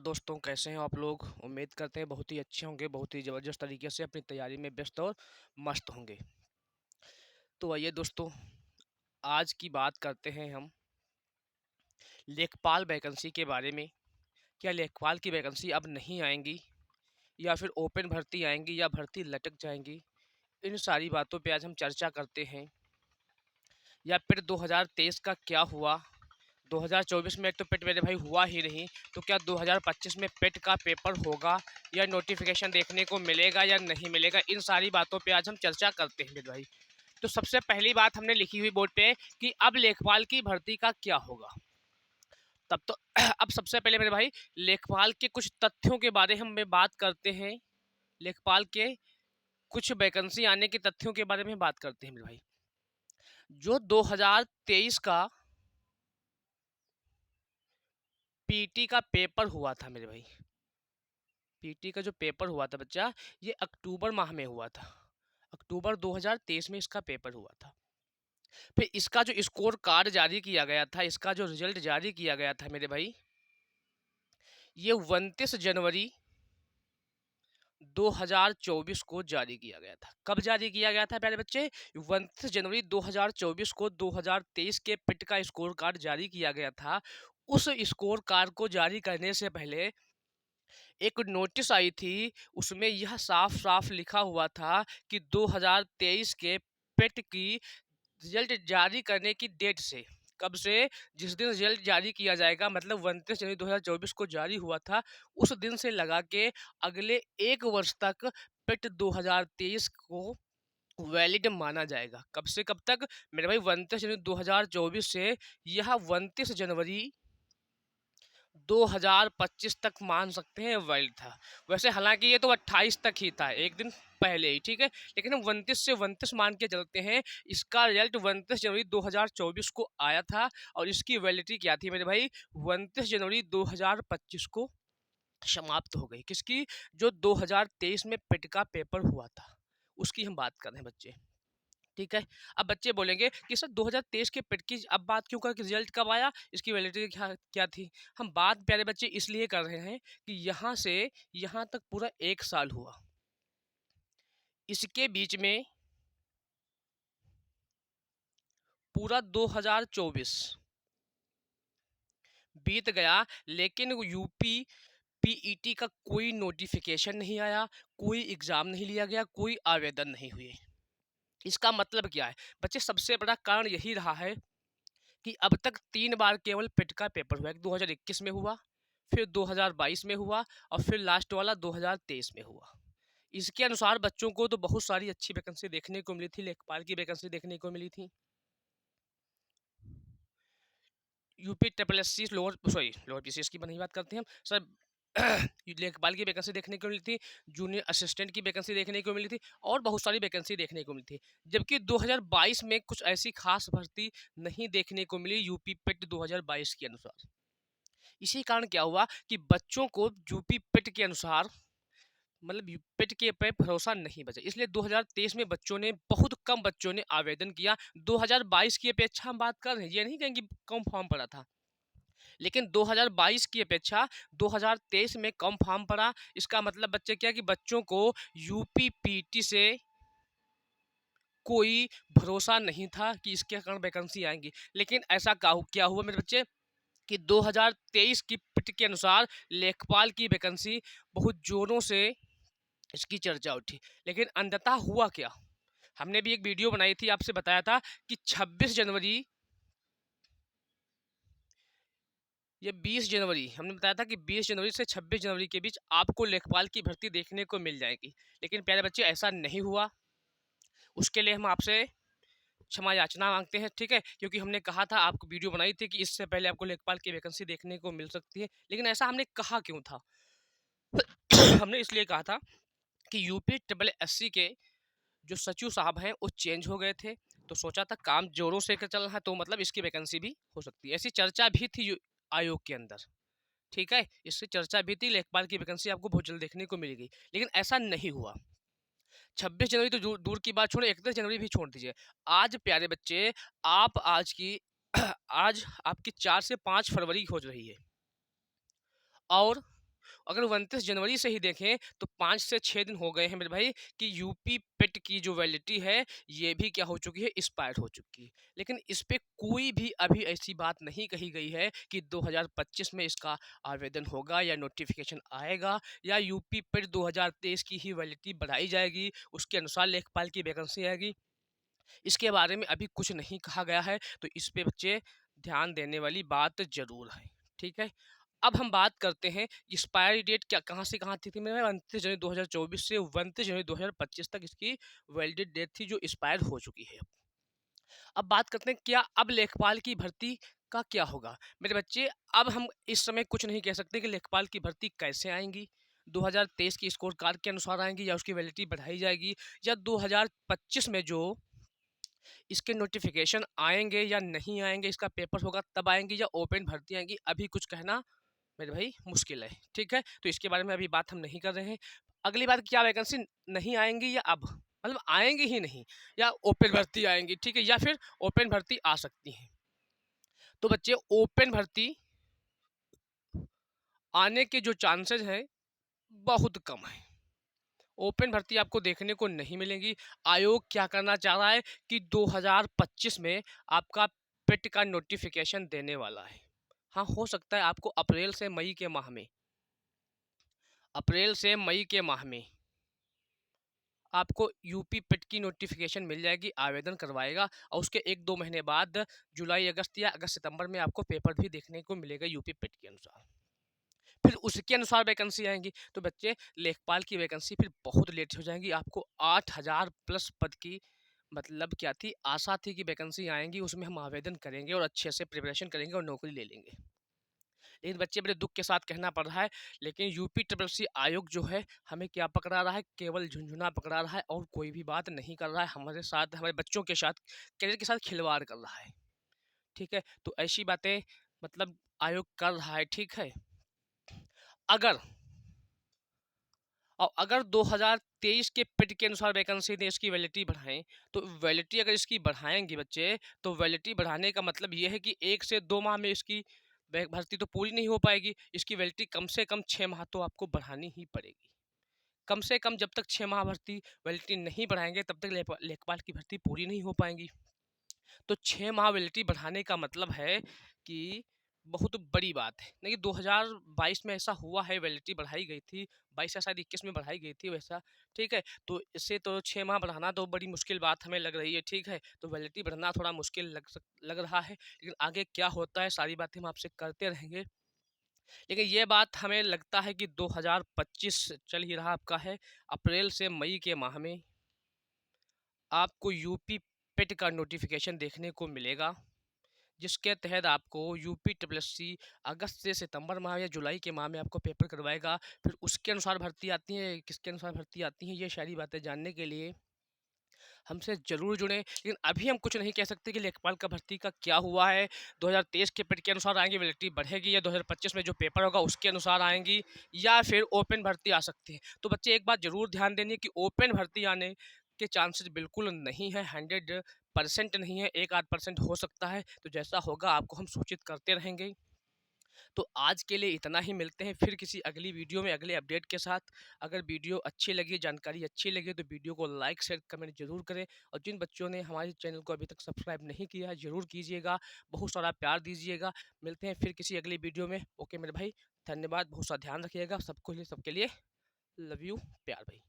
दोस्तों, कैसे हैं आप लोग। उम्मीद करते हैं बहुत ही अच्छे होंगे, बहुत ही ज़बरदस्त तरीके से अपनी तैयारी में व्यस्त और मस्त होंगे। तो आइए दोस्तों, आज की बात करते हैं हम लेखपाल वैकेंसी के बारे में। क्या लेखपाल की वैकेंसी अब नहीं आएंगी, या फिर ओपन भर्ती आएंगी, या भर्ती लटक जाएंगी। इन सारी बातों पे आज हम चर्चा करते हैं। या फिर 2023 का क्या हुआ, 2024 में तो पेट मेरे भाई हुआ ही नहीं, तो क्या 2025 में पेट का पेपर होगा, या नोटिफिकेशन देखने को मिलेगा या नहीं मिलेगा। इन सारी बातों पे आज हम चर्चा करते हैं मेरे भाई। तो सबसे पहली बात हमने लिखी हुई बोर्ड पे कि अब लेखपाल की भर्ती का क्या होगा। तब तो अब सबसे पहले मेरे भाई लेखपाल के कुछ तथ्यों के बारे में बात करते हैं। लेखपाल के कुछ वैकेंसी आने के तथ्यों के बारे में बात करते हैं मेरे भाई। जो 2023 का पीटी का पेपर हुआ था मेरे भाई, पीटी का जो पेपर हुआ था बच्चा, ये अक्टूबर माह में हुआ था। अक्टूबर 2023 में इसका पेपर हुआ था। फिर इसका जो स्कोर कार्ड जारी किया गया था, इसका जो रिजल्ट जारी किया गया था मेरे भाई, ये 29 जनवरी 2024 को जारी किया गया था। कब जारी किया गया था प्यारे बच्चे? 29 जनवरी 2024 को 2023 के पिट का स्कोर कार्ड जारी किया गया था। उस स्कोर कार्ड को जारी करने से पहले एक नोटिस आई थी, उसमें यह साफ साफ लिखा हुआ था कि 2023 के पेट की रिजल्ट जारी करने की डेट से, कब से, जिस दिन रिजल्ट जारी किया जाएगा, मतलब 29 जनवरी 2024 को जारी हुआ था, उस दिन से लगा के अगले 1 वर्ष तक पेट 2023 को वैलिड माना जाएगा। कब से कब तक मेरे भाई? 29 जनवरी 2024 से यह 29 जनवरी 2025 तक मान सकते हैं वैलिड था। वैसे हालांकि ये तो 28 तक ही था, एक दिन पहले ही, ठीक है, लेकिन हम 29 से 29 मान के चलते हैं। इसका रिजल्ट 29 जनवरी 2024 को आया था, और इसकी वैलिडिटी क्या थी मेरे भाई? 29 जनवरी 2025 को समाप्त हो गई। किसकी? जो 2023 में पेट का पेपर हुआ था, उसकी हम बात कर रहे हैं बच्चे, ठीक है। अब बच्चे बोलेंगे कि सर 2023 के पेट की अब बात क्यों कर, कि रिजल्ट कब आया, इसकी वैलिडिटी क्या क्या थी। हम बात प्यारे बच्चे इसलिए कर रहे हैं कि यहाँ से यहाँ तक पूरा 1 साल हुआ। इसके बीच में पूरा 2024 बीत गया, लेकिन यूपी पीईटी का कोई नोटिफिकेशन नहीं आया, कोई एग्जाम नहीं लिया गया, कोई आवेदन नहीं हुए। इसका मतलब क्या है बच्चे? सबसे बड़ा कारण यही रहा है कि अब तक 3 बार केवल पेट का पेपर हुआ। 2021 में हुआ, फिर 2022 में हुआ, और फिर लास्ट वाला 2023 में हुआ। इसके अनुसार बच्चों को तो बहुत सारी अच्छी वैकेंसी देखने को मिली थी, लेखपाल की वैकेंसी देखने को मिली थी। UP triple S C lower, sorry lower PCS की नहीं बात करते हैं हम सर। लेखपाल की वैकेंसी देखने को मिली थी, जूनियर असिस्टेंट की वैकेंसी देखने को मिली थी, और बहुत सारी वैकेंसी देखने को मिली थी। जबकि 2022 में कुछ ऐसी खास भर्ती नहीं देखने को मिली यूपी पेट 2022 के अनुसार। इसी कारण क्या हुआ कि बच्चों को यूपी पेट के अनुसार, मतलब पेट के पे भरोसा नहीं बचा, इसलिए 2023 में बच्चों ने, बहुत कम बच्चों ने आवेदन किया। 2022 की अपेक्षा हम बात कर रहे हैं, ये नहीं कहेंगे कम फॉर्म पड़ा था, लेकिन 2022 की अपेक्षा 2023 में कम फॉर्म पड़ा। इसका मतलब बच्चे क्या, कि बच्चों को यूपी पीटी से कोई भरोसा नहीं था कि इसके कारण वैकेंसी आएंगी। लेकिन ऐसा क्या हुआ मेरे बच्चे, कि 2023 की पिट के अनुसार लेखपाल की वैकेंसी बहुत जोरों से इसकी चर्चा उठी। लेकिन अंततः हुआ क्या? हमने भी एक वीडियो बनाई थी, आपसे बताया था कि 26 जनवरी, ये 20 जनवरी, हमने बताया था कि 20 जनवरी से 26 जनवरी के बीच आपको लेखपाल की भर्ती देखने को मिल जाएगी। लेकिन प्यारे बच्चे ऐसा नहीं हुआ। उसके लिए हम आपसे क्षमा याचना मांगते हैं, ठीक है, क्योंकि हमने कहा था, आपको वीडियो बनाई थी कि इससे पहले आपको लेखपाल की वैकेंसी देखने को मिल सकती है। लेकिन ऐसा हमने कहा क्यों था? हमने इसलिए कहा था कि यूपी ट्रिपल एससी के जो सचिव साहब हैं वो चेंज हो गए थे, तो सोचा था काम जोरों से चल रहा है, तो मतलब इसकी वैकेंसी भी हो सकती है। ऐसी चर्चा भी थी आयोग के अंदर, ठीक है, इससे चर्चा भी थी, लेखपाल की वैकेंसी आपको बहुत जल्द देखने को मिलेगी। लेकिन ऐसा नहीं हुआ। 26 जनवरी तो दूर की बात छोड़ो, 31 जनवरी भी छोड़ दीजिए। आज प्यारे बच्चे, आप आज की आज आपकी 4 से 5 फरवरी हो रही है, और अगर 29 जनवरी से ही देखें तो 5 से 6 दिन हो गए हैं मेरे भाई कि यूपी पेट की जो वैलिडिटी है ये भी क्या हो चुकी है, एक्सपायर हो चुकी है। लेकिन इस पे कोई भी अभी ऐसी बात नहीं कही गई है कि 2025 में इसका आवेदन होगा या नोटिफिकेशन आएगा या यूपी पेट 2023 की ही वैलिडिटी बढ़ाई जाएगी, उसके अनुसार लेखपाल की वैकेंसी आएगी। इसके बारे में अभी कुछ नहीं कहा गया है, तो इस पे बच्चे ध्यान देने वाली बात ज़रूर है, ठीक है। अब हम बात करते हैं एक्सपायरी डेट क्या कहाँ से कहाँ थी मेरे 29 जनवरी 2024 से 29 जनवरी 2025 तक इसकी वैलिड डेट थी जो एक्सपायर हो चुकी है। अब बात करते हैं क्या अब लेखपाल की भर्ती का क्या होगा मेरे बच्चे। अब हम इस समय कुछ नहीं कह सकते कि लेखपाल की भर्ती कैसे आएंगी, 2023 की स्कोर कार्ड के अनुसार आएंगी या उसकी वैलिडिटी बढ़ाई जाएगी, या 2025 में जो इसके नोटिफिकेशन आएंगे या नहीं आएंगे, इसका पेपर होगा तब आएंगी या ओपन भर्ती आएंगी, अभी कुछ कहना मेरे भाई मुश्किल है, ठीक है। तो इसके बारे में अभी बात हम नहीं कर रहे हैं। अगली बात क्या वैकेंसी नहीं आएंगी या अब मतलब आएंगी ही नहीं या ओपन भर्ती आएंगी, ठीक है, या फिर ओपन भर्ती आ सकती है। तो बच्चे ओपन भर्ती आने के जो चांसेस हैं बहुत कम है, ओपन भर्ती आपको देखने को नहीं मिलेगी। आयोग क्या करना चाह रहा है कि 2025 में आपका पेट का नोटिफिकेशन देने वाला है। हाँ, हो सकता है आपको अप्रैल से मई के माह में, अप्रैल से मई के माह में आपको यूपी पेट की नोटिफिकेशन मिल जाएगी, आवेदन करवाएगा और उसके 1-2 महीने बाद जुलाई अगस्त या अगस्त सितंबर में आपको पेपर भी देखने को मिलेगा यूपी पेट के अनुसार। फिर उसके अनुसार वैकेंसी आएंगी। तो बच्चे लेखपाल की वैकेंसी फिर बहुत लेट हो जाएंगी। आपको 8000 प्लस पद की मतलब क्या थी, आशा थी कि वैकेंसी आएंगी, उसमें हम आवेदन करेंगे और अच्छे से प्रिपरेशन करेंगे और नौकरी ले लेंगे। लेकिन बच्चे बड़े दुख के साथ कहना पड़ रहा है, लेकिन यूपी ट्रिपल सी आयोग जो है हमें क्या पकड़ा रहा है, केवल झुंझुना पकड़ा रहा है और कोई भी बात नहीं कर रहा है हमारे साथ, हमारे बच्चों के साथ, करियर के साथ खिलवाड़ कर रहा है, ठीक है। तो ऐसी बातें मतलब आयोग कर रहा है, ठीक है। अगर और अगर 2023 के पिट के अनुसार वैकेंसी ने इसकी वैलिडिटी बढ़ाएं, तो वैलिडिटी अगर इसकी बढ़ाएंगे बच्चे, तो वैलिडिटी बढ़ाने का मतलब ये है कि 1 से 2 माह में इसकी भर्ती तो पूरी नहीं हो पाएगी, इसकी वैलिडिटी कम से कम 6 माह तो आपको बढ़ानी ही पड़ेगी। कम से कम जब तक 6 माह भर्ती वैलिडिटी नहीं बढ़ाएंगे तब तक लेखपाल की भर्ती पूरी नहीं हो पाएंगी। तो 6 माह वैलिडिटी बढ़ाने का मतलब है कि बहुत बड़ी बात है। नहीं, 2022 में ऐसा हुआ है, वैलिडिटी बढ़ाई गई थी, 22 या शायद 21 में बढ़ाई गई थी वैसा, ठीक है। तो इससे तो 6 माह बढ़ाना तो बड़ी मुश्किल बात हमें लग रही है, ठीक है। तो वैलिडिटी बढ़ाना थोड़ा मुश्किल लग रहा है, लेकिन आगे क्या होता है सारी बातें हम आपसे करते रहेंगे। लेकिन ये बात हमें लगता है कि 2025 चल ही रहा आपका है, अप्रैल से मई के माह में आपको यूपी पेट का नोटिफिकेशन देखने को मिलेगा, जिसके तहत आपको यूपी ट्रिपल सी अगस्त से सितंबर माह या जुलाई के माह में आपको पेपर करवाएगा। फिर उसके अनुसार भर्ती आती है, किसके अनुसार भर्ती आती है, ये सारी बातें जानने के लिए हमसे ज़रूर जुड़ें। लेकिन अभी हम कुछ नहीं कह सकते कि लेखपाल का भर्ती का क्या हुआ है, 2023 के पेट के अनुसार आएंगी, वैलिडिटी बढ़ेगी, या 2025 में जो पेपर होगा उसके अनुसार आएंगी, या फिर ओपन भर्ती आ सकती है। तो बच्चे एक बात ज़रूर ध्यान देनी है कि ओपन भर्ती आने के चांसेस बिल्कुल नहीं है, 100% नहीं है, 1-8% हो सकता है। तो जैसा होगा आपको हम सूचित करते रहेंगे। तो आज के लिए इतना ही, मिलते हैं फिर किसी अगली वीडियो में अगले अपडेट के साथ। अगर वीडियो अच्छी लगी, जानकारी अच्छी लगी तो वीडियो को लाइक शेयर कमेंट जरूर करें, और जिन बच्चों ने हमारे चैनल को अभी तक सब्सक्राइब नहीं किया है ज़रूर कीजिएगा, बहुत सारा प्यार दीजिएगा। मिलते हैं फिर किसी अगली वीडियो में। ओके मेरे भाई, धन्यवाद, बहुत सा ध्यान रखिएगा, सबके लिए लव यू, प्यार भाई।